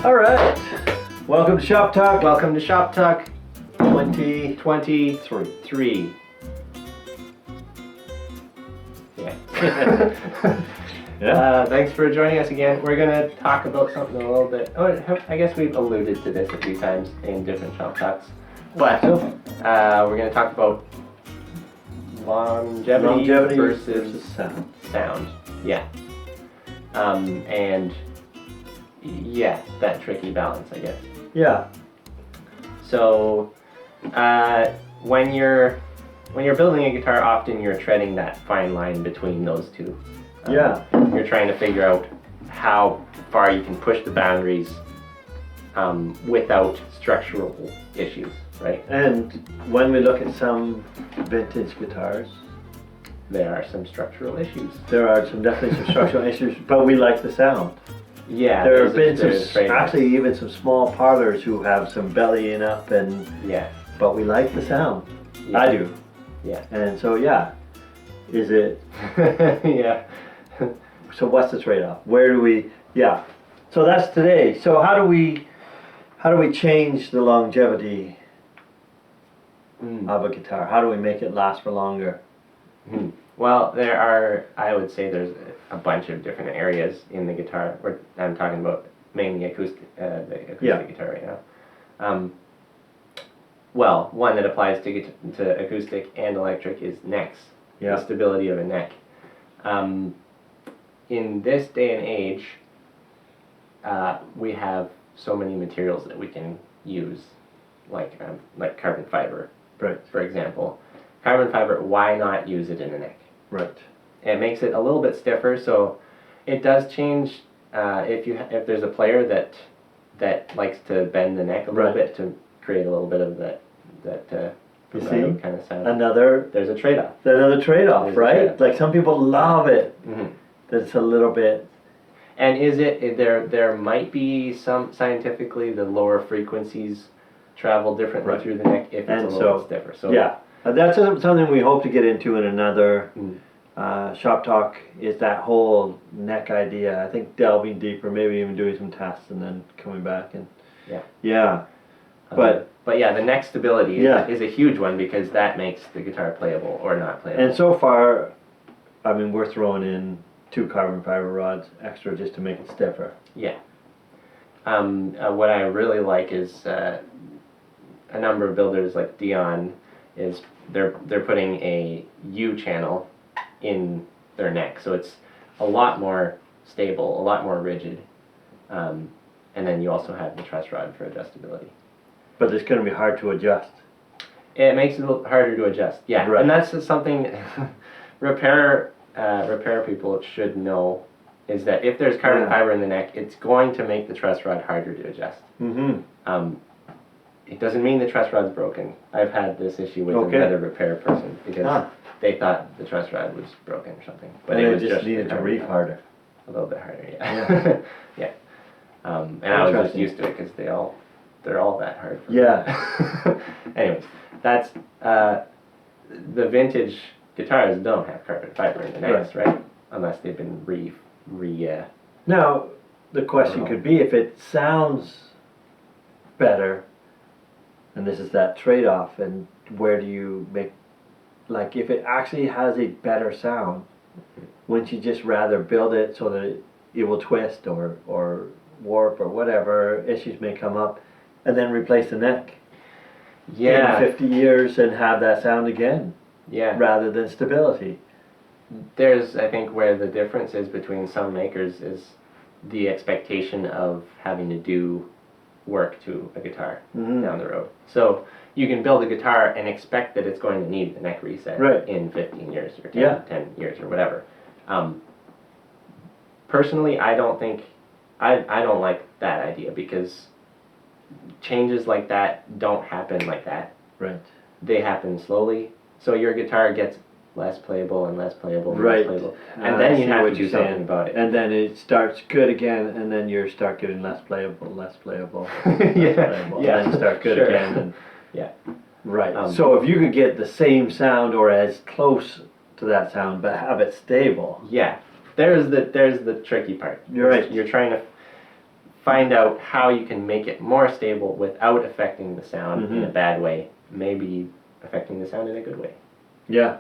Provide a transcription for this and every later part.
All right. Welcome to Shop Talk. Welcome to Shop Talk 2023. 3. Yeah. Yeah. Thanks for joining us again. We're going to talk about something a little bit. I guess we've alluded to this a few times in different Shop Talks. But we're going to talk about longevity versus sound. Yeah. And yeah, that tricky balance, I guess. Yeah. So, when you're building a guitar, often you're treading that fine line between those two. Yeah. You're trying to figure out how far you can push the boundaries without structural issues, right? And when we look at some vintage guitars, There are some structural issues. there are definitely some structural issues, but we like the sound. Yeah. There have been there's some, trade-offs. actually even some small parlors who have some bellying up, Yeah. but we like the sound. Yeah. I do. Yeah. And so yeah, is it? Yeah. So what's the trade-off? Where do we? Yeah. So that's today. So how do we change the longevity of a guitar? How do we make it last for longer? Well, I would say there's a bunch of different areas in the guitar. I'm talking about mainly the acoustic guitar right now. Well, one that applies to acoustic and electric is necks. Yeah. The stability of a neck. In this day and age, we have so many materials that we can use, like carbon fiber, Right. for example. Carbon fiber, why not use it in a neck? Right. It makes it a little bit stiffer, so it does change if there's a player that likes to bend the neck a little bit to create a little bit of that You vibrato see? kind of sound. There's There's a trade-off. another trade-off, There's a right? trade-off. Like some people love it. Mm-hmm. That's a little bit. And there might be some scientifically the lower frequencies travel differently Right. through the neck if it's And a little so, bit stiffer. So Yeah. That's something we hope to get into in another Mm. shop talk. Is that whole neck idea? I think delving deeper, maybe even doing some tests and then coming back and. Yeah. Yeah. But yeah, the neck stability Yeah. is a huge one because that makes the guitar playable or not playable. And so far, I mean, we're throwing in 2 carbon fiber rods extra just to make it stiffer. Yeah. What I really like is a number of builders like Dion is they're putting a U channel in their neck, so it's a lot more stable, a lot more rigid, and then you also have the truss rod for adjustability. But it's going to be hard to adjust. It makes it a little harder to adjust, yeah. Right. And that's just something repair people should know, is that if there's carbon fiber in the neck, it's going to make the truss rod harder to adjust. Mm-hmm. It doesn't mean the truss rod's broken. I've had this issue with another repair person because they thought the truss rod was broken or something, but And it was just needed to reef harder. a little bit harder. Yeah. Yeah. And I was just used to it because they're all that hard. For Yeah. me. Anyways, that's the vintage guitars don't have carbon fiber in the necks, right? Unless they've been Now, the question could be if it sounds better, and this is that trade-off, and where do you make, like if it actually has a better sound, wouldn't you just rather build it so that it will twist or warp or whatever issues may come up, and then replace the neck in 50 years and have that sound again, rather than stability? There's, I think, where the difference is between some makers is the expectation of having to do work to a guitar down the road. So you can build a guitar and expect that it's going to need the neck reset in 15 years or 10 years or whatever. Personally, I don't like that idea because changes like that don't happen like that. Right. They happen slowly. So your guitar gets less playable and less playable and less playable. And then you have to do something about it. And then it starts good again, and then you start getting less playable, less playable, Yeah, and then you start good again. And, right. So if you could get the same sound or as close to that sound, but have it stable. Yeah. There's the tricky part. You're right. You're trying to find out how you can make it more stable without affecting the sound in a Mhm. bad way, maybe affecting the sound in a good way. Yeah.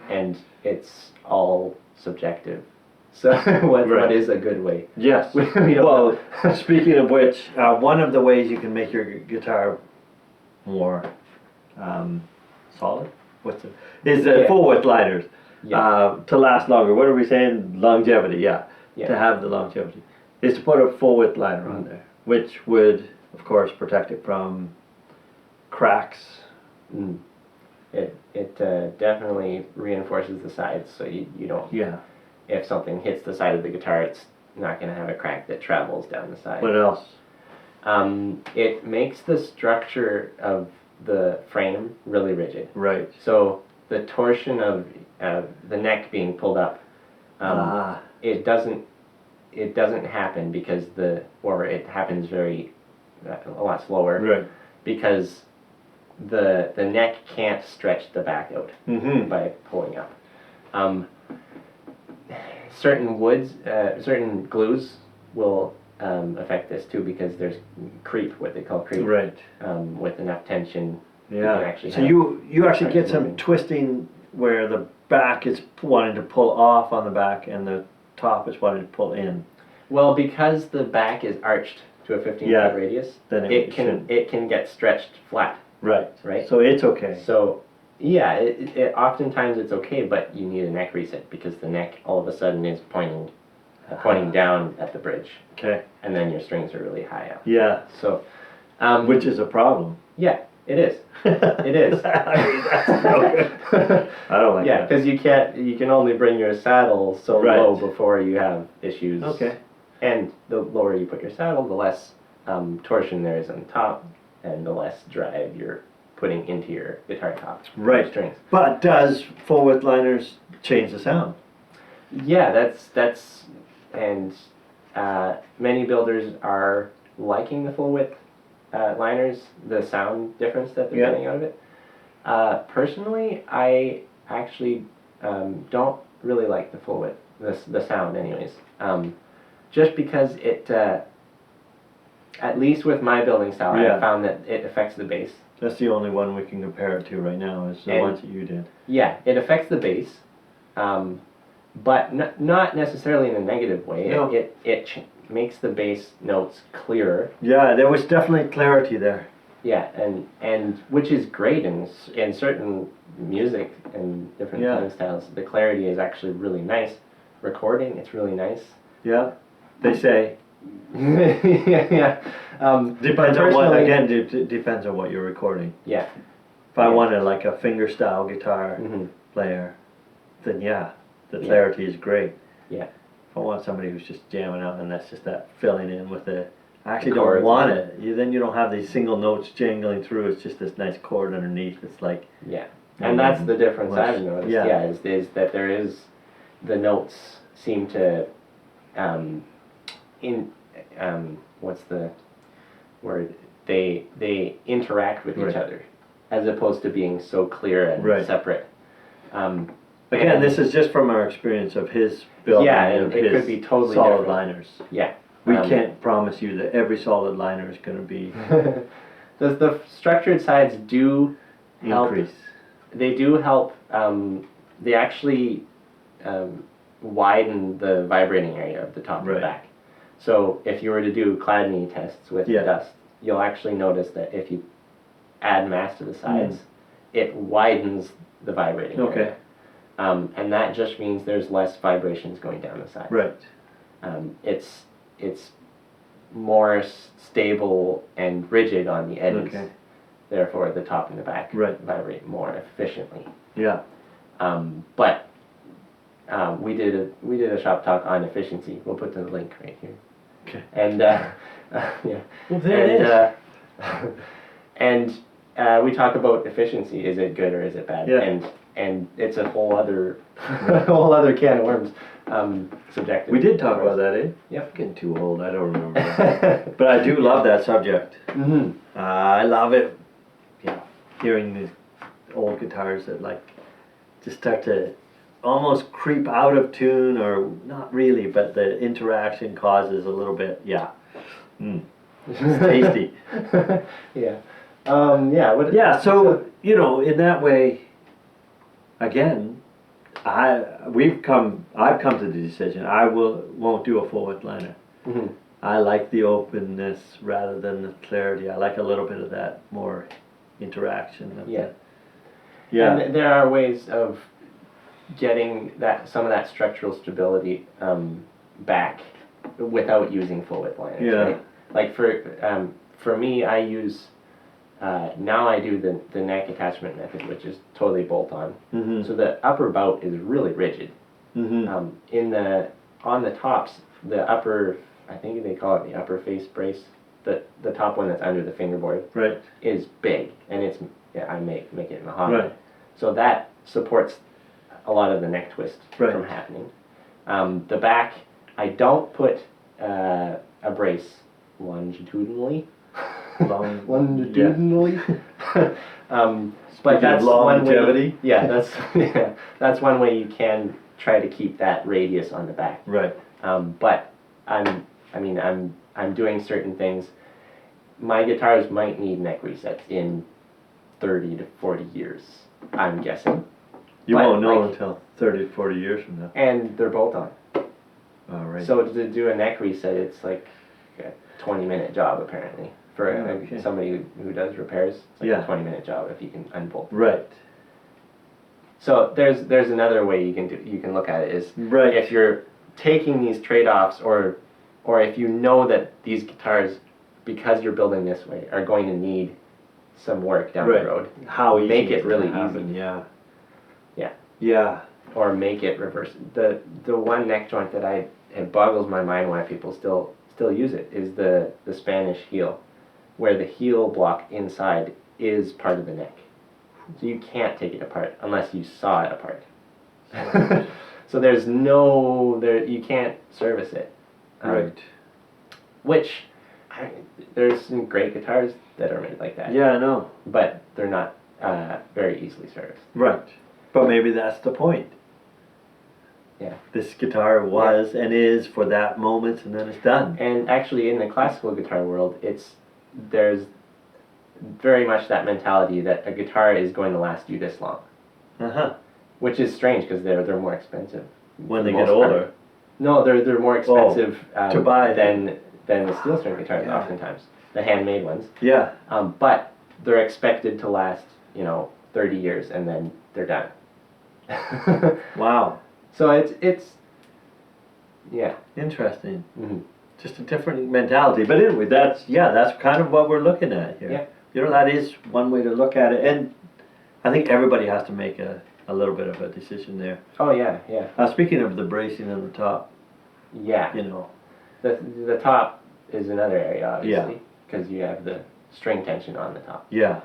And it's all subjective. So what is a good way? Yes. We don't Well, know. speaking of which, one of the ways you can make your guitar more solid, is the Yeah. full width liners Yeah. to last longer. What are we saying? Longevity, yeah. Yeah. To have the longevity is to put a full width liner on there, which would, of course, protect it from cracks. Mm. It definitely reinforces the sides, so you don't. Yeah. If something hits the side of the guitar, it's not going to have a crack that travels down the side. What else? It makes the structure of the frame really rigid. Right. So the torsion of the neck being pulled up, it doesn't happen because it happens a lot slower. Right. Because the neck can't stretch the back out by pulling up. Certain woods, certain glues will affect this too because there's creep, what they call creep. Right. With enough tension, you Yeah. can actually So have you actually get some moving. twisting where the back is wanting to pull off on the back and the top is wanting to pull in. Well, because the back is arched to a 15-foot radius, then it can get stretched flat. Right. Right. So it's okay. So yeah, it oftentimes it's okay, but you need a neck reset because the neck all of a sudden is pointing down at the bridge, Okay. and then your strings are really high up. Yeah. So, Which is a problem. yeah, it is. It is. I mean, that's no good. I don't like Yeah, that. because you can only bring your saddle so low before you have issues. Okay. And the lower you put your saddle, the less torsion there is on top, and the less drive you're putting into your guitar top. Right. Strings. But does full width liners change the sound? Yeah, that's and many builders are liking the full width liners, the sound difference that they're getting out of it. Personally, I actually don't really like the full width, the sound anyways. Just because it, at least with my building style, I found that it affects the bass. That's the only one we can compare it to right now is the ones that you did. Yeah, it affects the bass, but not necessarily in a negative way. No. It makes the bass notes clearer. Yeah, there was definitely clarity there. Yeah, and which is great in certain music and different playing styles. The clarity is actually really nice. Recording, it's really nice. Yeah, they say. Yeah. Depends on what, again, depends on what you're recording. Yeah. If I wanted like a fingerstyle guitar player, then the clarity is great. Yeah. If I want somebody who's just jamming out and that's just that filling in with the, I actually chords, don't want it. Then you don't have these single notes jangling through. It's just this nice chord underneath. It's like. Yeah. And that's the difference I've noticed. Yeah. Is that there is, the notes seem to, what's the word? They interact with each other, as opposed to being so clear and separate. Again, this is just from our experience of his building. Yeah, and it could be totally solid different. liners. Yeah. We can't promise you that every solid liner is going to be the structured sides do help. increase. They do help. They actually widen the vibrating area of the top and the back. So if you were to do Chladni tests with dust, you'll actually notice that if you add mass to the sides, it widens the vibrating area. And that just means there's less vibrations going down the sides. Right. It's more stable and rigid on the edges. Okay. Therefore, the top and the back vibrate more efficiently. Yeah. But we did a shop talk on efficiency. We'll put the link right here. Okay. And yeah. Well, there it is. And we talk about efficiency. Is it good or is it bad? Yeah. And it's a whole other can of worms. Subjective. We did talk about that, eh? Yep. Getting too old. I don't remember that. But I do love that subject. I love it. Hearing these old guitars that like just start to almost creep out of tune, or not really, but the interaction causes a little bit. It's tasty. Yeah. Yeah. So in that way, again, I've come to the decision won't do a forward liner. Mm-hmm. I like the openness rather than the clarity. I like a little bit of that more interaction. Yeah. And there are ways of getting some of that structural stability back without using full width liners. Yeah. Right? Like for me, I use now I do the neck attachment method, which is totally bolt on. Mm-hmm. So the upper bout is really rigid. Mm-hmm. On the tops, the upper, I think they call it the upper face brace, the top one that's under the fingerboard, Right. is big, and I make it mahogany. Right. So that supports a lot of the neck twist Right. from happening. The back, I don't put a brace longitudinally. Longitudinally. But that's one way. Yeah, that's one way you can try to keep that radius on the back. Right. But I'm doing certain things. My guitars might need neck resets in 30 to 40 years, I'm guessing. You won't know until 30 to 40 years from now. And they're bolt on. All right. So to do a neck reset, it's like a 20-minute job apparently. For somebody who does repairs, it's like a 20-minute job if you can unbolt. Right. So there's another way you can look at it is right. If you're taking these trade-offs or if you know that these guitars, because you're building this way, are going to need some work down the road. How easy make it really happen. easy. Yeah. Yeah. Yeah. Or make it reverse. The one neck joint that it boggles my mind why people still use it is the Spanish heel, where the heel block inside is part of the neck. So you can't take it apart unless you saw it apart. So you can't service it. Right. Which, there's some great guitars that are made like that. Yeah, I know. But they're not very easily serviced. Right. But maybe that's the point. Yeah. This guitar was and is for that moment, and then it's done. And actually, in the classical guitar world, there's very much that mentality that a guitar is going to last you this long. Uh-huh. Which is strange because they're more expensive. When they get older. Part. No, they're more expensive to buy than the steel string guitars oftentimes, the handmade ones. Yeah. But they're expected to last 30 years and then they're done. Wow. So it's interesting. Mm-hmm. Just a different mentality. But anyway, that's kind of what we're looking at here. Yeah. That is one way to look at it, and I think everybody has to make a little bit of a decision there. Oh yeah. Speaking of the bracing on the top. Yeah. The top is another area obviously because you have the string tension on the top. Yeah.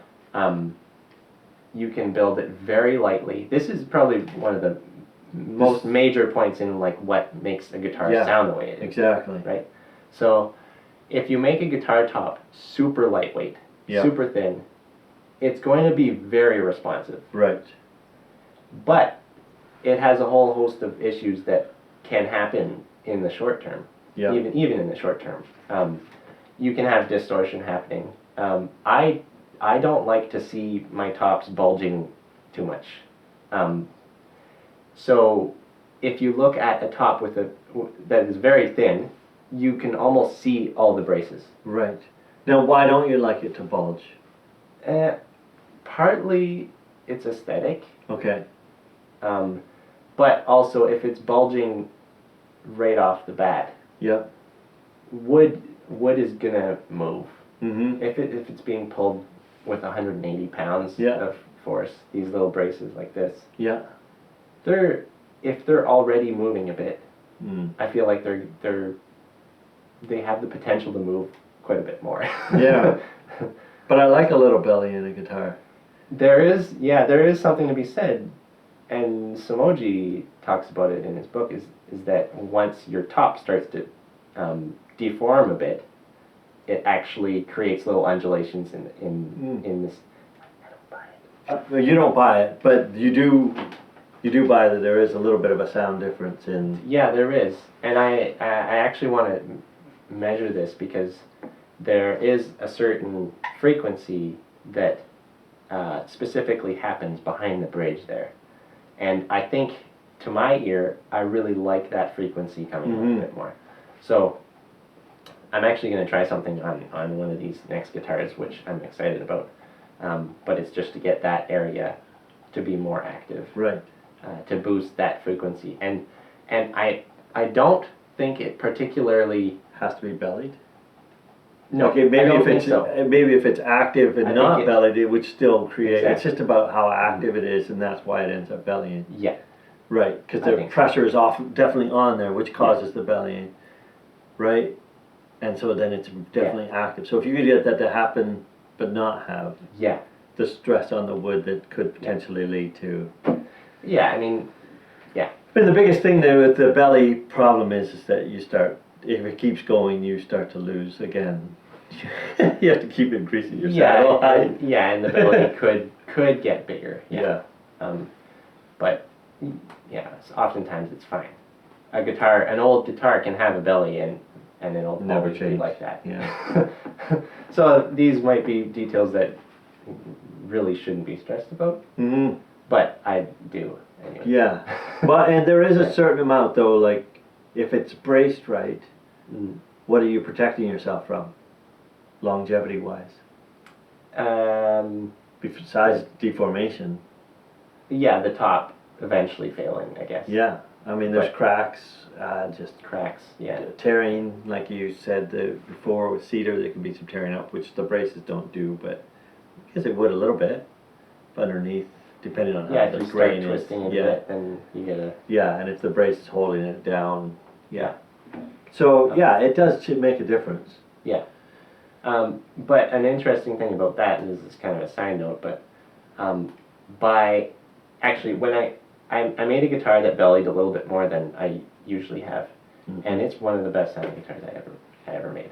You can build it very lightly. This is probably one of the most major points in what makes a guitar sound the way it is. Exactly. Right? So if you make a guitar top super lightweight, super thin, it's going to be very responsive. Right. But it has a whole host of issues that can happen in the short term. Yeah. Even in the short term. You can have distortion happening. I don't like to see my tops bulging too much. So if you look at a top that is very thin, you can almost see all the braces. Right. Now, why don't you like it to bulge? Partly it's aesthetic. Okay. But also if it's bulging right off the bat, wood is gonna move. Mm-hmm. If it's being pulled with 180 pounds of force, these little braces like this. Yeah. If they're already moving a bit, I feel like they have the potential to move quite a bit more. Yeah. But I like a little belly in a guitar. There is something to be said, and Samoji talks about it in his book, is that once your top starts to deform a bit, it actually creates little undulations in this. I don't buy it. You don't buy it, but you do buy that there is a little bit of a sound difference in. Yeah, there is, and I actually want to measure this because there is a certain frequency that specifically happens behind the bridge there. And I think, to my ear, I really like that frequency coming a little bit more. So I'm actually going to try something on one of these next guitars, which I'm excited about. But it's just to get that area to be more active. Right. To boost that frequency. And I don't think it particularly Has to be bellied. no. Okay, maybe I don't if think it's so. maybe if it's active and I not think bellied, it would still create. It's Exactly. just about how active it is, and that's why it ends up bellying. Yeah. Right, because I the think so. pressure is definitely on there, which causes the bellying. Right, and so then it's definitely active. So if you could get that to happen, but not have Yeah. the stress on the wood that could potentially lead to. Yeah. I mean, But the biggest thing there with the belly problem is that you start, if it keeps going, you start to lose again. You have to keep increasing your saddle height. and the belly could get bigger. Yeah. But yeah, oftentimes it's fine. An old guitar can have a belly and it'll Never always be change. like that. Yeah. So these might be details that really shouldn't be stressed about, Mm-hmm. but I do anyway. Yeah. Well, and there is a certain amount though, like if it's braced right, Mm. what are you protecting yourself from, longevity wise? Besides deformation. Yeah, the top eventually failing, I guess. Yeah. I mean, there's But- cracks, just Cracks, yeah. tearing, like you said before with cedar, there can be some tearing up, which the braces don't do, but I guess it would a little bit underneath, depending on Yeah, how if the you start grain is. twisting it a Yeah. bit, then you get a... Yeah, and if the brace is holding it down, yeah. So, yeah, it does make a difference. Yeah. But an interesting thing about that, and this is kind of a side note, but when I made a guitar that bellied a little bit more than I usually have, and it's one of the best sounding guitars I ever made.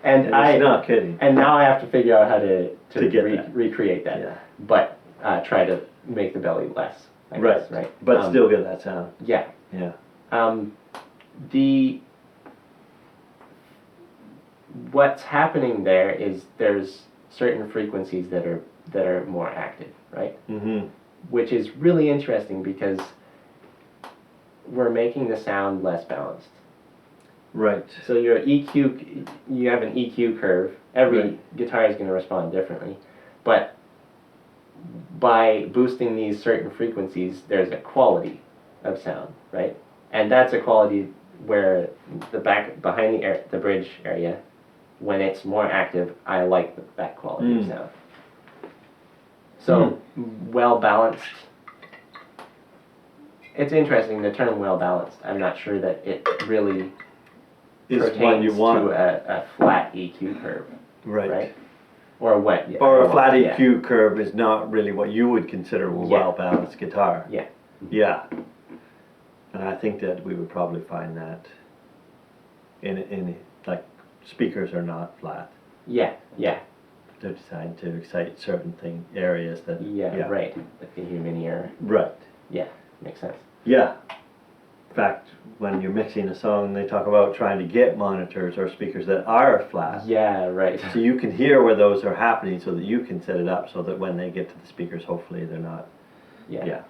and It's not kidding. And now I have to figure out how to get that. recreate that, Yeah. but try to make the belly less. I Right. guess, right. But still get that sound. Yeah. Yeah. What's happening there is there's certain frequencies that are more active, right? Mm-hmm. Which is really interesting because we're making the sound less balanced. Right. So you have an EQ curve. Every Right. guitar is going to respond differently, but by boosting these certain frequencies, there's a quality of sound, right? And that's a quality where behind the bridge area, when it's more active, I like that quality of sound. So well balanced. It's interesting, the term well balanced. I'm not sure that it really Is pertains what you want. to a flat EQ curve, Right. right? Or what? Or a flat yeah. EQ curve is not really what you would consider a Yeah. well-balanced guitar. Yeah. Yeah. And I think that we would probably find that in like speakers are not flat. Yeah. They're designed to excite certain areas that. Yeah. Right. Like the human ear. Right. Yeah. Makes sense. Yeah. In fact, when you're mixing a song, they talk about trying to get monitors or speakers that are flat. Yeah. Right. So you can hear where those are happening so that you can set it up so that when they get to the speakers, hopefully they're not. Yeah.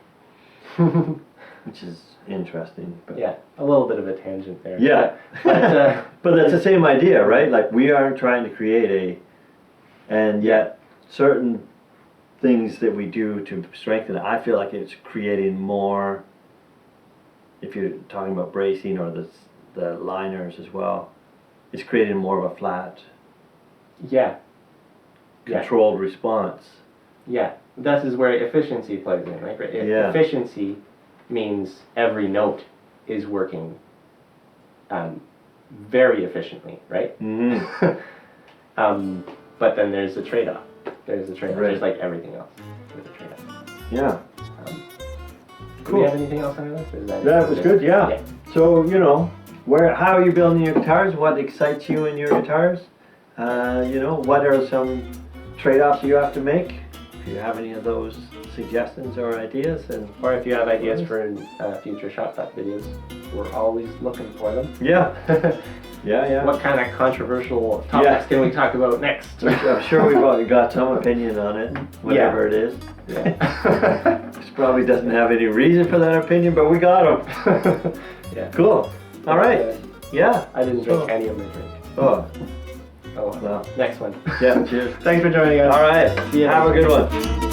Which is interesting. But Yeah. A little bit of a tangent there. Yeah. But, But that's the same idea, right? Like we aren't trying to create and yet certain things that we do to strengthen it, I feel like it's creating more, if you're talking about bracing or the liners as well, it's creating more of a flat, yeah. controlled response. Yeah. This is where efficiency plays in, right? Yeah. Efficiency means every note is working very efficiently, right? Mm-hmm. But then there's a trade-off. There's a trade-off, Right. just like everything else. There's a trade-off. Yeah. Do we have anything else on our list? Or is that That was good, yeah. So, how are you building your guitars? What excites you in your guitars? What are some trade-offs you have to make? If you have any of those suggestions or ideas, Or if you have ideas for future Shoptalk videos, we're always looking for them. yeah. Yeah. What kind of controversial topics can we talk about next? I'm sure we've all got some opinion on it, whatever it is. Yeah. Which probably doesn't have any reason for that opinion, but we got them. Yeah. Cool. All right. Yeah. I didn't drink any of my drink. Oh, Oh, well. well. Next one. Yeah, cheers. Thanks for joining us. All right. Have a good one.